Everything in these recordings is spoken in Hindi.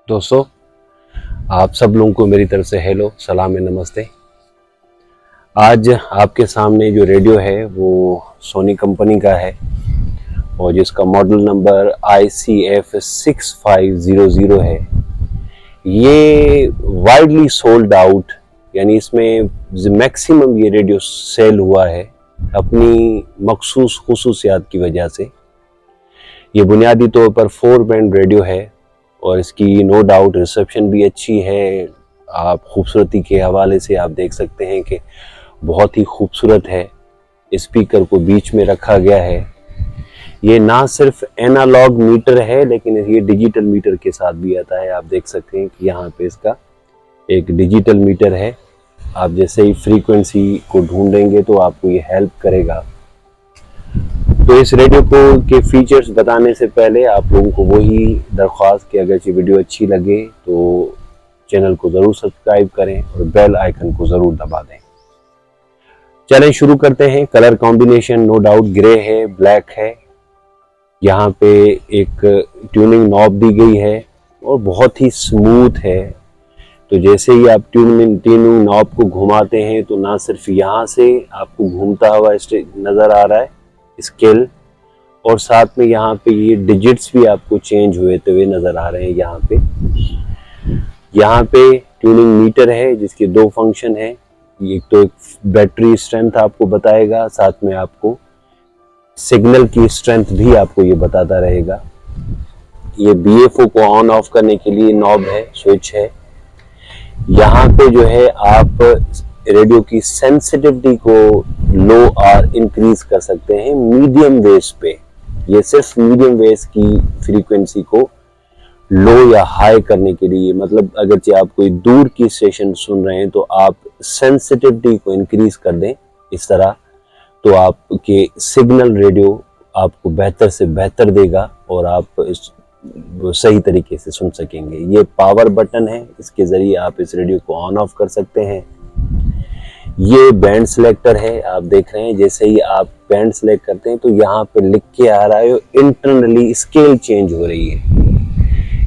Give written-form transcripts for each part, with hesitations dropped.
दोस्तों, आप सब लोगों को मेरी तरफ से हेलो, सलाम एंड नमस्ते। आज आपके सामने जो रेडियो है वो सोनी कंपनी का है और जिसका मॉडल नंबर ICF6500 है। ये वाइडली सोल्ड आउट, यानी इसमें मैक्सिमम ये रेडियो सेल हुआ है अपनी मखसूस खुसूसियात की वजह से। ये बुनियादी तौर पर 4 बैंड रेडियो है और इसकी नो डाउट रिसेप्शन भी अच्छी है। आप खूबसूरती के हवाले से आप देख सकते हैं कि बहुत ही खूबसूरत है। स्पीकर को बीच में रखा गया है। ये ना सिर्फ एनालॉग मीटर है लेकिन ये डिजिटल मीटर के साथ भी आता है। आप देख सकते हैं कि यहाँ पे इसका एक डिजिटल मीटर है। आप जैसे ही फ्रीक्वेंसी को ढूंढेंगे तो आपको ये हेल्प करेगा। तो इस रेडियो को के फीचर्स बताने से पहले आप लोगों को वही दरख्वास्त कि अगर ये वीडियो अच्छी लगे तो चैनल को ज़रूर सब्सक्राइब करें और बेल आइकन को ज़रूर दबा दें। चलें शुरू करते हैं। Colour combination no doubt grey है, ब्लैक है। यहाँ पे एक ट्यूनिंग नॉब दी गई है और बहुत ही स्मूथ है। तो जैसे ही आप ट्यूनिंग नॉब को घुमाते हैं तो ना सिर्फ यहाँ से आपको घूमता हुआ नज़र आ रहा है स्केल, और साथ में यहाँ पे ये डिजिट्स भी आपको चेंज हुए नज़र आ रहे हैं। यहाँ पे ट्यूनिंग मीटर है जिसके 2 फंक्शन है। एक तो एक बैटरी स्ट्रेंथ आपको बताएगा, साथ में आपको सिग्नल की स्ट्रेंथ भी आपको ये बताता रहेगा। ये BFO को ऑन ऑफ करने के लिए नॉब है, स्विच है। यहाँ पे जो है आप रेडियो की सेंसिटिविटी को लो और इंक्रीज कर सकते हैं मीडियम वेव्स पे। ये सिर्फ मीडियम वेव्स की फ्रीक्वेंसी को लो या हाई करने के लिए, मतलब अगर आप कोई दूर की स्टेशन सुन रहे हैं तो आप सेंसिटिविटी को इंक्रीज कर दें इस तरह, तो आपके सिग्नल रेडियो आपको बेहतर से बेहतर देगा और आप सही तरीके से सुन सकेंगे। ये पावर बटन है, इसके ज़रिए आप इस रेडियो को ऑन ऑफ कर सकते हैं। ये बैंड सिलेक्टर है, आप देख रहे हैं जैसे ही आप बैंड सिलेक्ट करते हैं तो यहाँ पे लिख के आ रहा है इंटरनली स्केल चेंज हो रही है।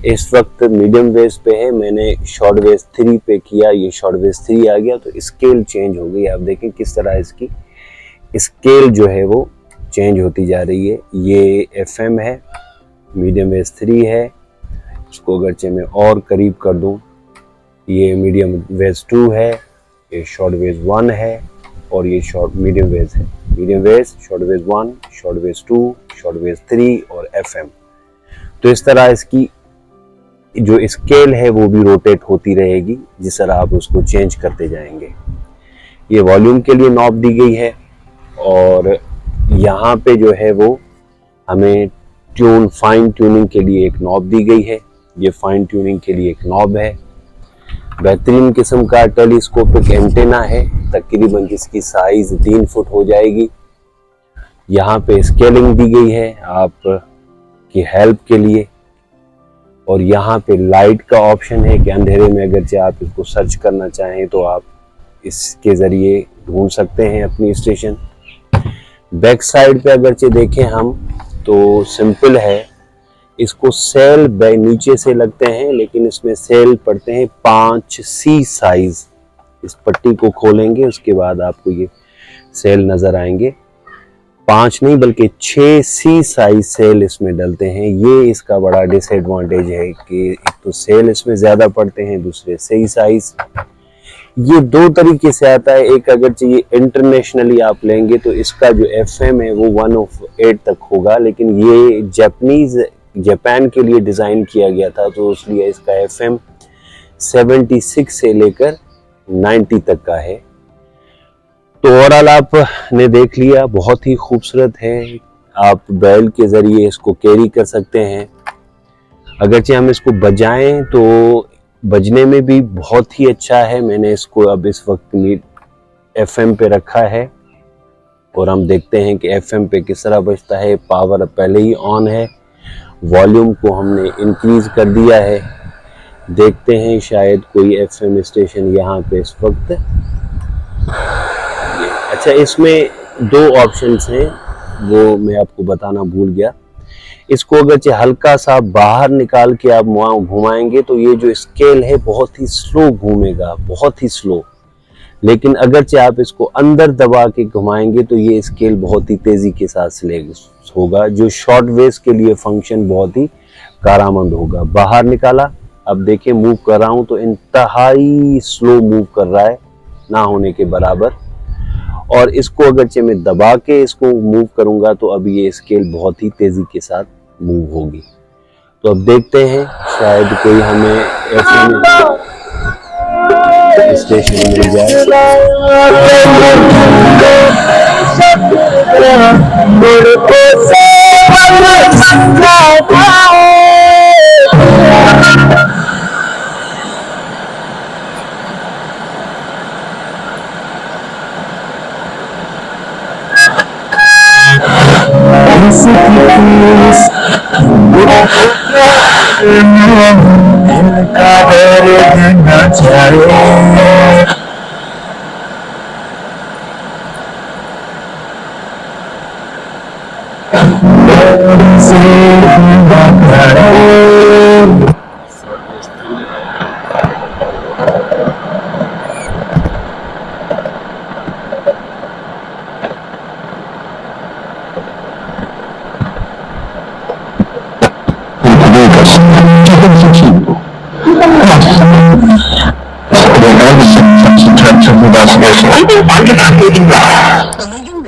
इस वक्त मीडियम वेव्स पे है, मैंने शॉर्ट वेव्स 3 पे किया, ये शॉर्ट वेव्स 3 आ गया तो स्केल चेंज हो गई। आप देखें किस तरह इसकी स्केल जो है वो चेंज होती जा रही है। ये FM है, मीडियम वेव्स 3 है। इसको अगरचे मैं और करीब कर दूं, ये मीडियम वेव्स 2 है, ये शॉर्ट वेव 1 है और ये शॉर्ट मीडियम वेव्स है। Medium waves, short wave 1, short wave 2, short wave 3 और FM। तो इस तरह इसकी जो स्केल है वो भी रोटेट होती रहेगी जिस तरह आप उसको चेंज करते जाएंगे। ये वॉल्यूम के लिए नॉब दी गई है और यहाँ पे जो है वो हमें फाइन ट्यूनिंग के लिए एक नॉब दी गई है। ये फाइन ट्यूनिंग के लिए एक नॉब है। बेहतरीन किस्म का टेलीस्कोपिक एंटेना है, तकरीबन जिसकी साइज 3 फुट हो जाएगी। यहाँ पे स्केलिंग दी गई है आप की हेल्प के लिए और यहाँ पे लाइट का ऑप्शन है कि अंधेरे में अगर आप इसको सर्च करना चाहें तो आप इसके ज़रिए ढूंढ सकते हैं अपनी स्टेशन। बैक साइड पे अगर देखें हम तो सिंपल है, इसको सेल नीचे से लगते हैं लेकिन इसमें सेल पड़ते हैं 5C साइज। इस पट्टी को खोलेंगे उसके बाद आपको ये सेल नज़र आएंगे। 5 नहीं बल्कि 6C साइज सेल इसमें डलते हैं। ये इसका बड़ा डिसएडवांटेज है कि एक तो सेल इसमें ज़्यादा पड़ते हैं, दूसरे सही साइज। ये 2 तरीके से आता है। एक अगर चाहिए इंटरनेशनली आप लेंगे तो इसका जो FM है वो 1/8 तक होगा, लेकिन ये जापान के लिए डिज़ाइन किया गया था तो इसलिए इसका FM 76 से लेकर 90 तक का है। तो ओवरऑल आपने देख लिया, बहुत ही खूबसूरत है। आप बैल के ज़रिए इसको कैरी कर सकते हैं। अगरचे हम इसको बजाएं तो बजने में भी बहुत ही अच्छा है। मैंने इसको अब इस वक्त FM पे रखा है और हम देखते हैं कि FM पे किस तरह बजता है। पावर पहले ही ऑन है, वॉल्यूम को हमने इंक्रीज कर दिया है। देखते हैं शायद कोई FM स्टेशन यहाँ पे इस वक्त। अच्छा, इसमें 2 ऑप्शंस हैं वो मैं आपको बताना भूल गया। इसको अगर हल्का सा बाहर निकाल के आप घुमाएंगे तो ये जो स्केल है बहुत ही स्लो घूमेगा, बहुत ही स्लो। लेकिन अगर आप इसको अंदर दबा के घुमाएंगे तो ये स्केल बहुत ही तेजी के साथ होगा, जो शॉर्ट वेव्स के लिए फंक्शन बहुत ही कारआमद होगा। बाहर निकाला, अब देखिए मूव कर रहा हूं तो इंतहाई स्लो मूव कर रहा है, ना होने के बराबर। और इसको अगर मैं दबा के इसको मूव करूंगा तो अब ये स्केल बहुत ही तेजी के साथ मूव होगी। तो अब देखते हैं शायद कोई हमें ऐसे स्टेशन मिल जाए।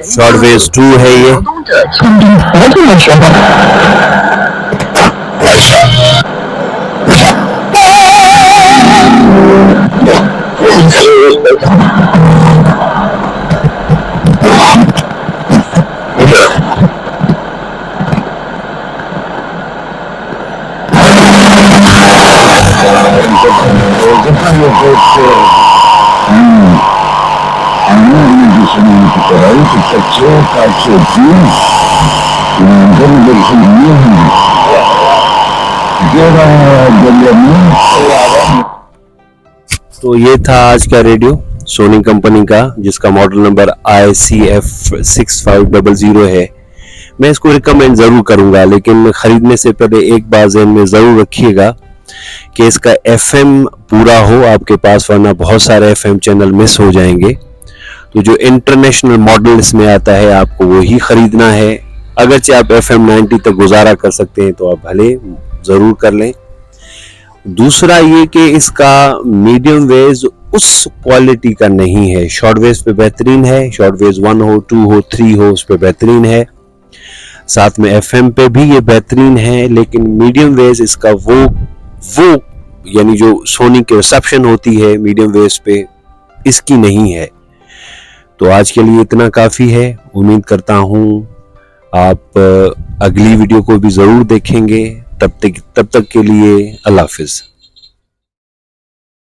शॉर्टवेव 2 है ये। तो ये था आज का रेडियो सोनी कंपनी का, जिसका मॉडल नंबर ICF6500 है। मैं इसको रिकमेंड जरूर करूंगा, लेकिन खरीदने से पहले एक बात ज़हन में जरूर रखिएगा कि इसका FM पूरा हो आपके पास, वरना बहुत सारे FM चैनल मिस हो जाएंगे। तो जो इंटरनेशनल मॉडल इसमें आता है आपको वो ही खरीदना है। अगरचे आप FM 90 तक गुजारा कर सकते हैं तो आप भले जरूर कर लें। दूसरा ये कि इसका मीडियम वेव्स उस क्वालिटी का नहीं है। शॉर्ट वेव्स पे बेहतरीन है, शॉर्ट वेव्स 1 हो 2 हो 3 हो उस पे बेहतरीन है, साथ में FM पे भी ये बेहतरीन है। लेकिन मीडियम वेव्स इसका वो यानी जो सोनी की रिसेप्शन होती है मीडियम वेव्स पे, इसकी नहीं है। तो आज के लिए इतना काफ़ी है। उम्मीद करता हूँ आप अगली वीडियो को भी ज़रूर देखेंगे। तब तक के लिए अल्लाह हाफिज़।